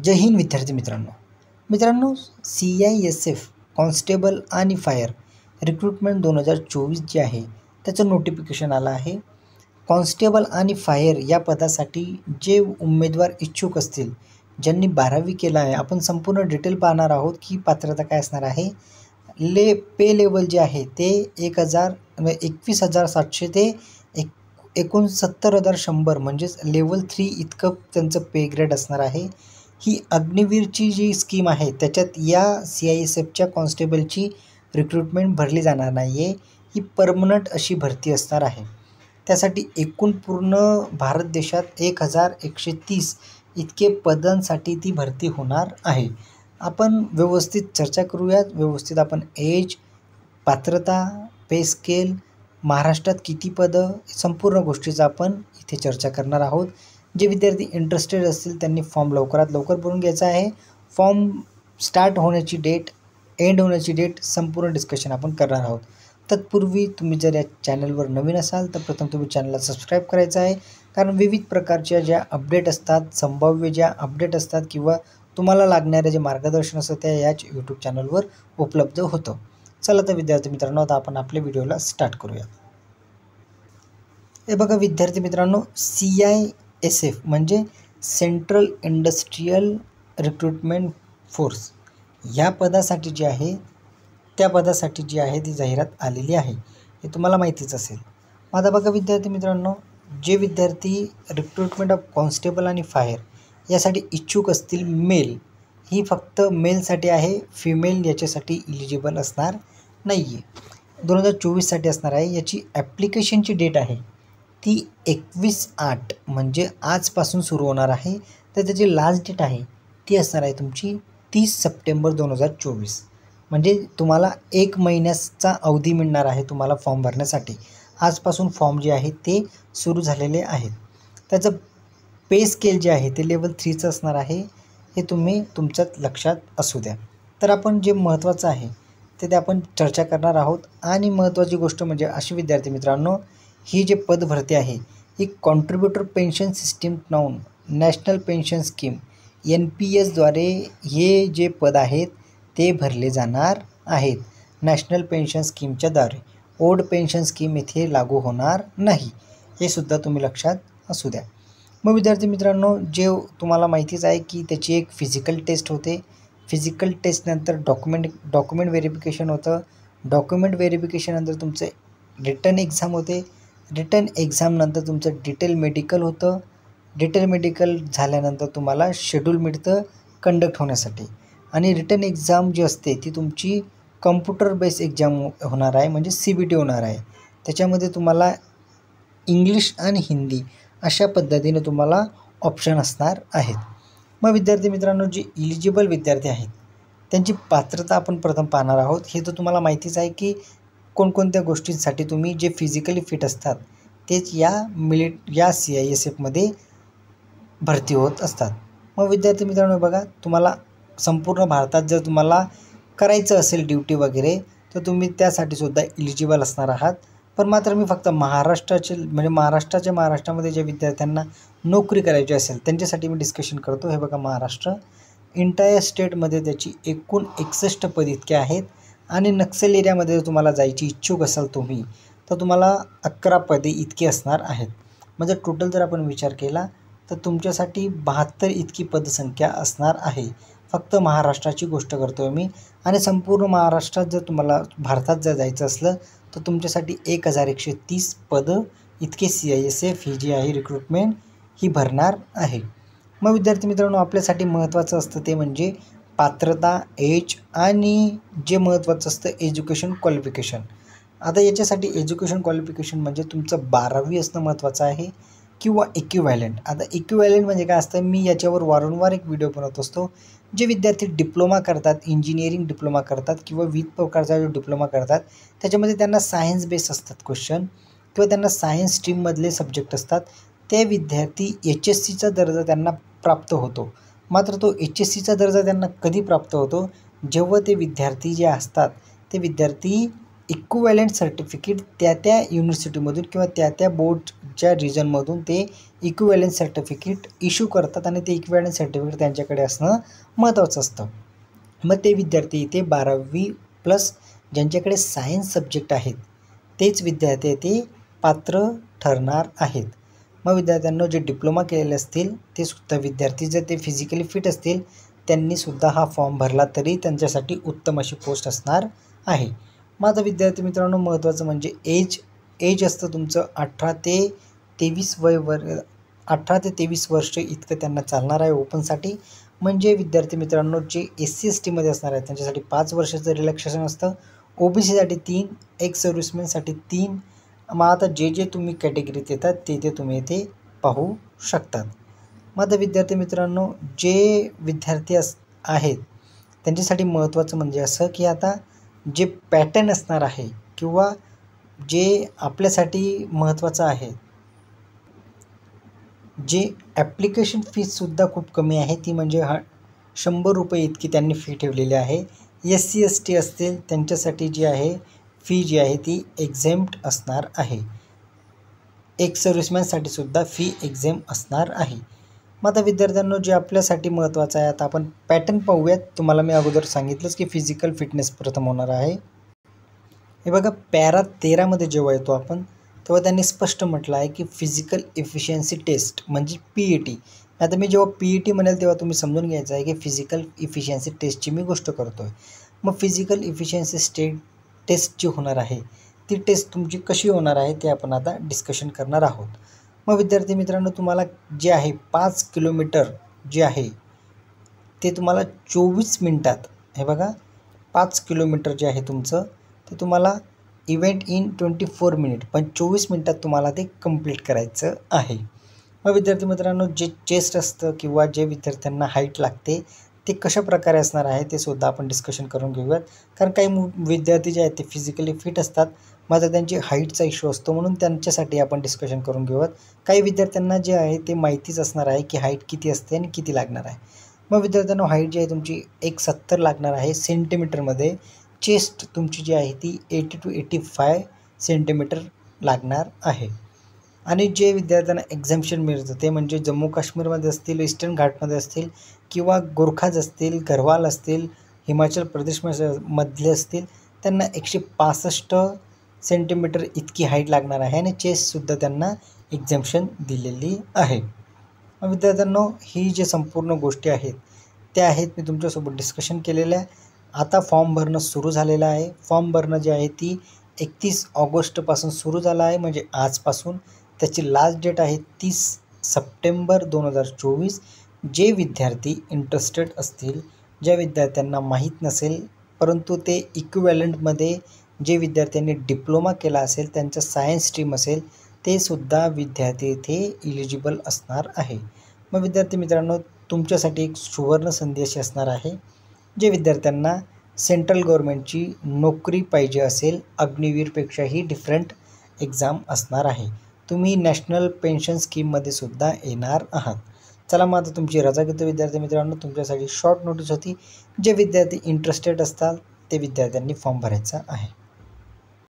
जय हिंद विद्यार्थी मित्रांनो CISF constable आणि फायर रिक्रुटमेंट 2024 जे आहे त्याचं नोटिफिकेशन आलं आहे. कॉन्स्टेबल आणि फायर या पदासाठी जे उमेदवार इच्छुक असतील, ज्यांनी 12वी केलं आहे, आपण संपूर्ण डिटेल पाहणार आहोत की पात्रता काय असणार आहे. पे लेवल जे आहे ते 21,700 ते 69,100 म्हणजेच लेवल 3 इतकं त्यांचं पे ग्रेड असणार आहे. ही अग्निवीरची जी स्कीम आहे त्याच्यात या CISFच्या कॉन्स्टेबलची रिक्रुटमेंट भरली जाणार नाही आहे. ही परमनंट अशी भरती असणार आहे. त्यासाठी एकूण पूर्ण भारत देशात 1,130 इतके पदांसाठी ती भरती होणार आहे. आपण व्यवस्थित चर्चा करूयात. व्यवस्थित आपण एज, पात्रता, पे स्केल, महाराष्ट्रात किती पदं, संपूर्ण गोष्टीचा आपण इथे चर्चा करणार आहोत. जे विद्यार्थी इंटरेस्टेड असतील त्यांनी फॉर्म लवकरात लवकर भरून घ्यायचा आहे. फॉर्म स्टार्ट होण्याची डेट, एंड होण्याची डेट संपूर्ण डिस्कशन आपण करणार आहोत. तत्पूर्वी तुम्ही जर या चॅनलवर नवीन असाल तर प्रथम तुम्ही चॅनलला सबस्क्राईब करायचं आहे, कारण विविध प्रकारच्या ज्या अपडेट असतात, संभाव्य ज्या अपडेट असतात किंवा तुम्हाला लागणारे जे मार्गदर्शन असतं त्या याच यूट्यूब चॅनलवर उपलब्ध होतं. चला तर विद्यार्थी मित्रांनो, आता आपण आपल्या व्हिडिओला स्टार्ट करूया. हे बघा विद्यार्थी मित्रांनो, CISF म्हणजे सेंट्रल इंडस्ट्रियल रिक्रुटमेंट फोर्स ह्या पदासाठी जे आहे त्या पदासाठी जी आहे ती जाहिरात आलेली आहे. हे तुम्हाला माहितीच असेल. आता बघा विद्यार्थी मित्रांनो, जे विद्यार्थी रिक्रुटमेंट ऑफ कॉन्स्टेबल आणि फायर यासाठी इच्छुक असतील, मेल ही फक्त मेलसाठी आहे, फिमेल याच्यासाठी इलिजिबल असणार नाही आहे. 2024साठी असणार आहे. याची ॲप्लिकेशनची डेट आहे ती 21/8 म्हणजे आजपासून सुरू होणार आहे. तर त्याची लास्ट डेट आहे ती असणार आहे तुमची 30 सप्टेंबर 2024. म्हणजे तुम्हाला 1 महिन्याचा अवधी मिळणार आहे तुम्हाला फॉर्म भरण्यासाठी. आजपासून फॉर्म जे आहे ते सुरू झालेले आहेत. त्याचं पे स्केल जे आहे ते लेवल 3चं असणार आहे. हे तुम्ही तुमच्यात लक्षात असू द्या. तर आपण जे महत्त्वाचं आहे ते आपण चर्चा करणार आहोत. आणि महत्त्वाची गोष्ट म्हणजे अशी विद्यार्थी मित्रांनो, ही जे पद भरती आहे ही contributor pension system known national pension scheme NPSद्वारे हे जे पद आहेत ते भरले जाणार आहेत. नॅशनल पेन्शन स्कीमच्या द्वारे ओल्ड पेन्शन स्कीम इथे लागू होणार नाही, हे सुद्धा तुम्ही लक्षात असू द्या. मग विद्यार्थी मित्रांनो, जे तुम्हाला माहितीच आहे की त्याची एक फिजिकल टेस्ट होते. फिजिकल टेस्टनंतर डॉक्युमेंट व्हेरिफिकेशन होतं. डॉक्युमेंट व्हेरिफिकेशननंतर तुमचं रिटर्न एक्झाम होते. रिटर्न एक्झामनंतर तुमचं डिटेल मेडिकल होतं. डिटेल मेडिकल झाल्यानंतर तुम्हाला शेड्यूल मिळतं कंडक्ट होण्यासाठी. आणि रिटर्न एक्झाम जी असते ती तुमची कम्प्युटर बेस एक्झाम होणार आहे, म्हणजे CBT होणार आहे. त्याच्यामध्ये तुम्हाला इंग्लिश आणि हिंदी अशा पद्धतीने तुम्हाला ऑप्शन असणार आहेत. मग विद्यार्थी मित्रांनो, जे इलिजिबल विद्यार्थी आहेत त्यांची पात्रता आपण प्रथम पाहणार आहोत. हे तर तुम्हाला माहितीच आहे की कोणकोणत्या गोष्टींसाठी तुम्ही जे फिजिकली फिट असतात तेच या CISFमध्ये भरती होत असतात. मग विद्यार्थी मित्रांनो बघा, तुम्हाला संपूर्ण भारतात जर तुम्हाला करायचं असेल ड्युटी वगैरे तर तुम्ही त्यासाठी सुद्धा इलिजिबल असणार आहात. पण मात्र मी फक्त महाराष्ट्रामध्ये ज्या विद्यार्थ्यांना नोकरी करायची असेल त्यांच्यासाठी मी डिस्कशन करतो. हे बघा, महाराष्ट्र इंटायर स्टेटमध्ये त्याची एकूण 61 पद इतके आहेत. आणि नक्सल एरियामध्ये जर तुम्हाला जायची इच्छुक असाल तुम्ही तर तुम्हाला 11 पदे इतकी असणार आहेत. म्हणजे टोटल जर आपण विचार केला तर तुमच्यासाठी 72 इतकी पदसंख्या असणार आहे. फक्त महाराष्ट्राची गोष्ट करतो मी. आणि संपूर्ण महाराष्ट्रात जर तुम्हाला भारतात जर जायचं असलं तर तुमच्यासाठी 1,130 पदं इतके CISF ही जी आहे रिक्रुटमेंट ही भरणार आहे. मग विद्यार्थी मित्रांनो, आपल्यासाठी महत्त्वाचं असतं ते म्हणजे पात्रता, एज आणि जे महत्त्वाचं असतं एज्युकेशन क्वालिफिकेशन. आता याच्यासाठी एज्युकेशन क्वालिफिकेशन म्हणजे तुमचं 12वी असणं महत्त्वाचं आहे किंवा इक्विव्हॅलंट. आता इक्विव्हॅलंट म्हणजे काय असतं, मी याच्यावर वारंवार एक व्हिडिओ बनवत असतो. जे विद्यार्थी डिप्लोमा करतात, इंजिनिअरिंग डिप्लोमा करतात किंवा विविध प्रकारचा जो डिप्लोमा करतात त्याच्यामध्ये त्यांना सायन्स बेस असतात क्वेश्चन किंवा त्यांना सायन्स स्ट्रीममधले सब्जेक्ट असतात. ते विद्यार्थी HSCचा दर्जा त्यांना प्राप्त होतो. मात्र तो HSCचा दर्जा त्यांना कधी प्राप्त होतो, जेव्हा ते विद्यार्थी जे असतात ते विद्यार्थी इक्विव्हॅलंट सर्टिफिकेट त्या युनिव्हर्सिटीमधून किंवा त्या बोर्डच्या रिजनमधून ते इक्विव्हॅलंट सर्टिफिकेट इश्यू करतात आणि ते इक्विव्हॅलंट सर्टिफिकेट त्यांच्याकडे असणं महत्त्वाचं असतं. मग ते विद्यार्थी इथे 12वी+ ज्यांच्याकडे सायन्स सब्जेक्ट आहेत तेच विद्यार्थी ते पात्र ठरणार आहेत. मग विद्यार्थ्यांना जे डिप्लोमा केलेले असतील ते सुद्धा विद्यार्थी जर ते फिजिकली फिट असतील त्यांनीसुद्धा हा फॉर्म भरला तरी त्यांच्यासाठी उत्तम अशी पोस्ट असणार आहे. मग आता विद्यार्थी मित्रांनो महत्त्वाचं म्हणजे एज असतं तुमचं 18 ते 23 वर्ष इतकं त्यांना चालणार आहे ओपनसाठी. म्हणजे विद्यार्थी मित्रांनो जे SC/STमध्ये असणार आहेत त्यांच्यासाठी 5 वर्षाचं रिलॅक्सेशन असतं, OBCसाठी 3, एक्स सर्व्हिसमॅनसाठी 3. मग आता जे तुम्ही कॅटेगरीत येतात ते तुम्ही इथे पाहू शकतात. मग आता विद्यार्थी मित्रांनो जे विद्यार्थी आहेत त्यांच्यासाठी महत्त्वाचं म्हणजे असं की आता जे पॅटर्न असणार आहे किंवा जे आपल्यासाठी महत्त्वाचं आहे, जे ॲप्लिकेशन फीससुद्धा खूप कमी आहे ती म्हणजे 100 रुपये इतकी त्यांनी फी ठेवलेली आहे. SC/ST असतील त्यांच्यासाठी जी आहे फी जी आहे ती एक्झेम्प्ट असणार आहे. एक्स सर्व्हिसमॅनसाठी सुद्धा फी एक्झेम असणार आहे. मग आता विद्यार्थ्यांनो जे आपल्यासाठी महत्त्वाचं आहे आता आपण पॅटर्न पाहूयात. तुम्हाला मी अगोदर सांगितलंच की फिजिकल फिटनेस प्रथम होणार आहे. हे बघा पॅरा 13मध्ये जेव्हा येतो आपण तेव्हा त्यांनी स्पष्ट म्हटलं आहे की फिजिकल इफिशियन्सी टेस्ट म्हणजे PET. आता मी जेव्हा PET म्हणेल तेव्हा तुम्ही समजून घ्यायचं आहे की फिजिकल इफिशियन्सी टेस्टची मी गोष्ट करतो आहे. मग फिजिकल इफिशियन्सी टेस्ट जी होणार आहे ती टेस्ट तुमची कशी होणार आहे ते आपण आता डिस्कशन करणार आहोत. मग विद्यार्थी मित्रांनो तुम्हाला जे आहे 5 किलोमीटर जे आहे ते तुम्हाला 24 मिनटात, हे बघा 5 किलोमीटर जे आहे तुमचं ते तुम्हाला इव्हेंट इन 24 मिनिट पण 24 मिनटात तुम्हाला ते कंप्लीट करायचं आहे. मग विद्यार्थी मित्रांनो जे चेस्ट असतं किंवा जे विद्यार्थ्यांना हाईट लागते ते कशा प्रकारे असणार आहे ते सुद्धा आपण डिस्कशन करून घेऊयात. कारण काही विद्यार्थी जे आहेत ते फिजिकली फिट असतात मात्र त्यांची हाईटचा इश्यू असतो म्हणून त्यांच्यासाठी आपण डिस्कशन करून घेऊयात. काही विद्यार्थ्यांना जे आहे ते माहितीच असणार आहे की हाईट किती असते आणि किती लागणार आहे. मग विद्यार्थ्यांना हाईट जी आहे तुमची 170 लागणार आहे सेंटीमीटरमध्ये. चेस्ट तुमची जी आहे ती 80 to 85 सेंटीमीटर लागणार आहे. आणि जे विद्यार्थ्यांना एक्झॅम्पशन मिळतं ते म्हणजे जम्मू काश्मीरमध्ये असतील, ईस्टर्न घाटमध्ये असतील किंवा गोरखाज असतील, गढवाल असतील, हिमाचल प्रदेशमधले असतील त्यांना 165 सेंटीमीटर इतकी हाईट लागणार आहे आणि चेस्टसुद्धा त्यांना एक्झॅम्पशन दिलेली आहे. मग विद्यार्थ्यांनो ही जे संपूर्ण गोष्टी आहेत त्या आहेत मी तुमच्यासोबत डिस्कशन केलेल्या. आता फॉर्म भरणं सुरू झालेलं आहे. फॉर्म भरणं जी आहे ती 31 ऑगस्टपासून सुरू झालं आहे म्हणजे आजपासून. त्याची लास्ट डेट आहे 30 सप्टेंबर 2024. जे विद्यार्थी इंटरेस्टेड असतील, ज्या विद्यार्थ्यांना माहीत नसेल परंतु ते इक्विव्हॅलंटमध्ये जे विद्यार्थ्यांनी डिप्लोमा केला असेल त्यांचं सायन्स स्ट्रीम असेल ते सुद्धा विद्यार्थी इथे इलिजिबल असणार आहे. मग विद्यार्थी मित्रांनो तुमच्यासाठी एक सुवर्ण संधी अशी असणार आहे जे विद्यार्थ्यांना सेंट्रल गव्हर्नमेंटची नोकरी पाहिजे असेल अग्निवीरपेक्षाही डिफरंट एक्झाम असणार आहे. तुम्ही नॅशनल पेन्शन स्कीममध्ये सुद्धा येणार आहात. चला मग आता तुमची रजा घेतो विद्यार्थी मित्रांनो. तुमच्यासाठी शॉर्ट नोटीस होती. जे विद्यार्थी इंटरेस्टेड असतात ते विद्यार्थ्यांनी फॉर्म भरायचा आहे.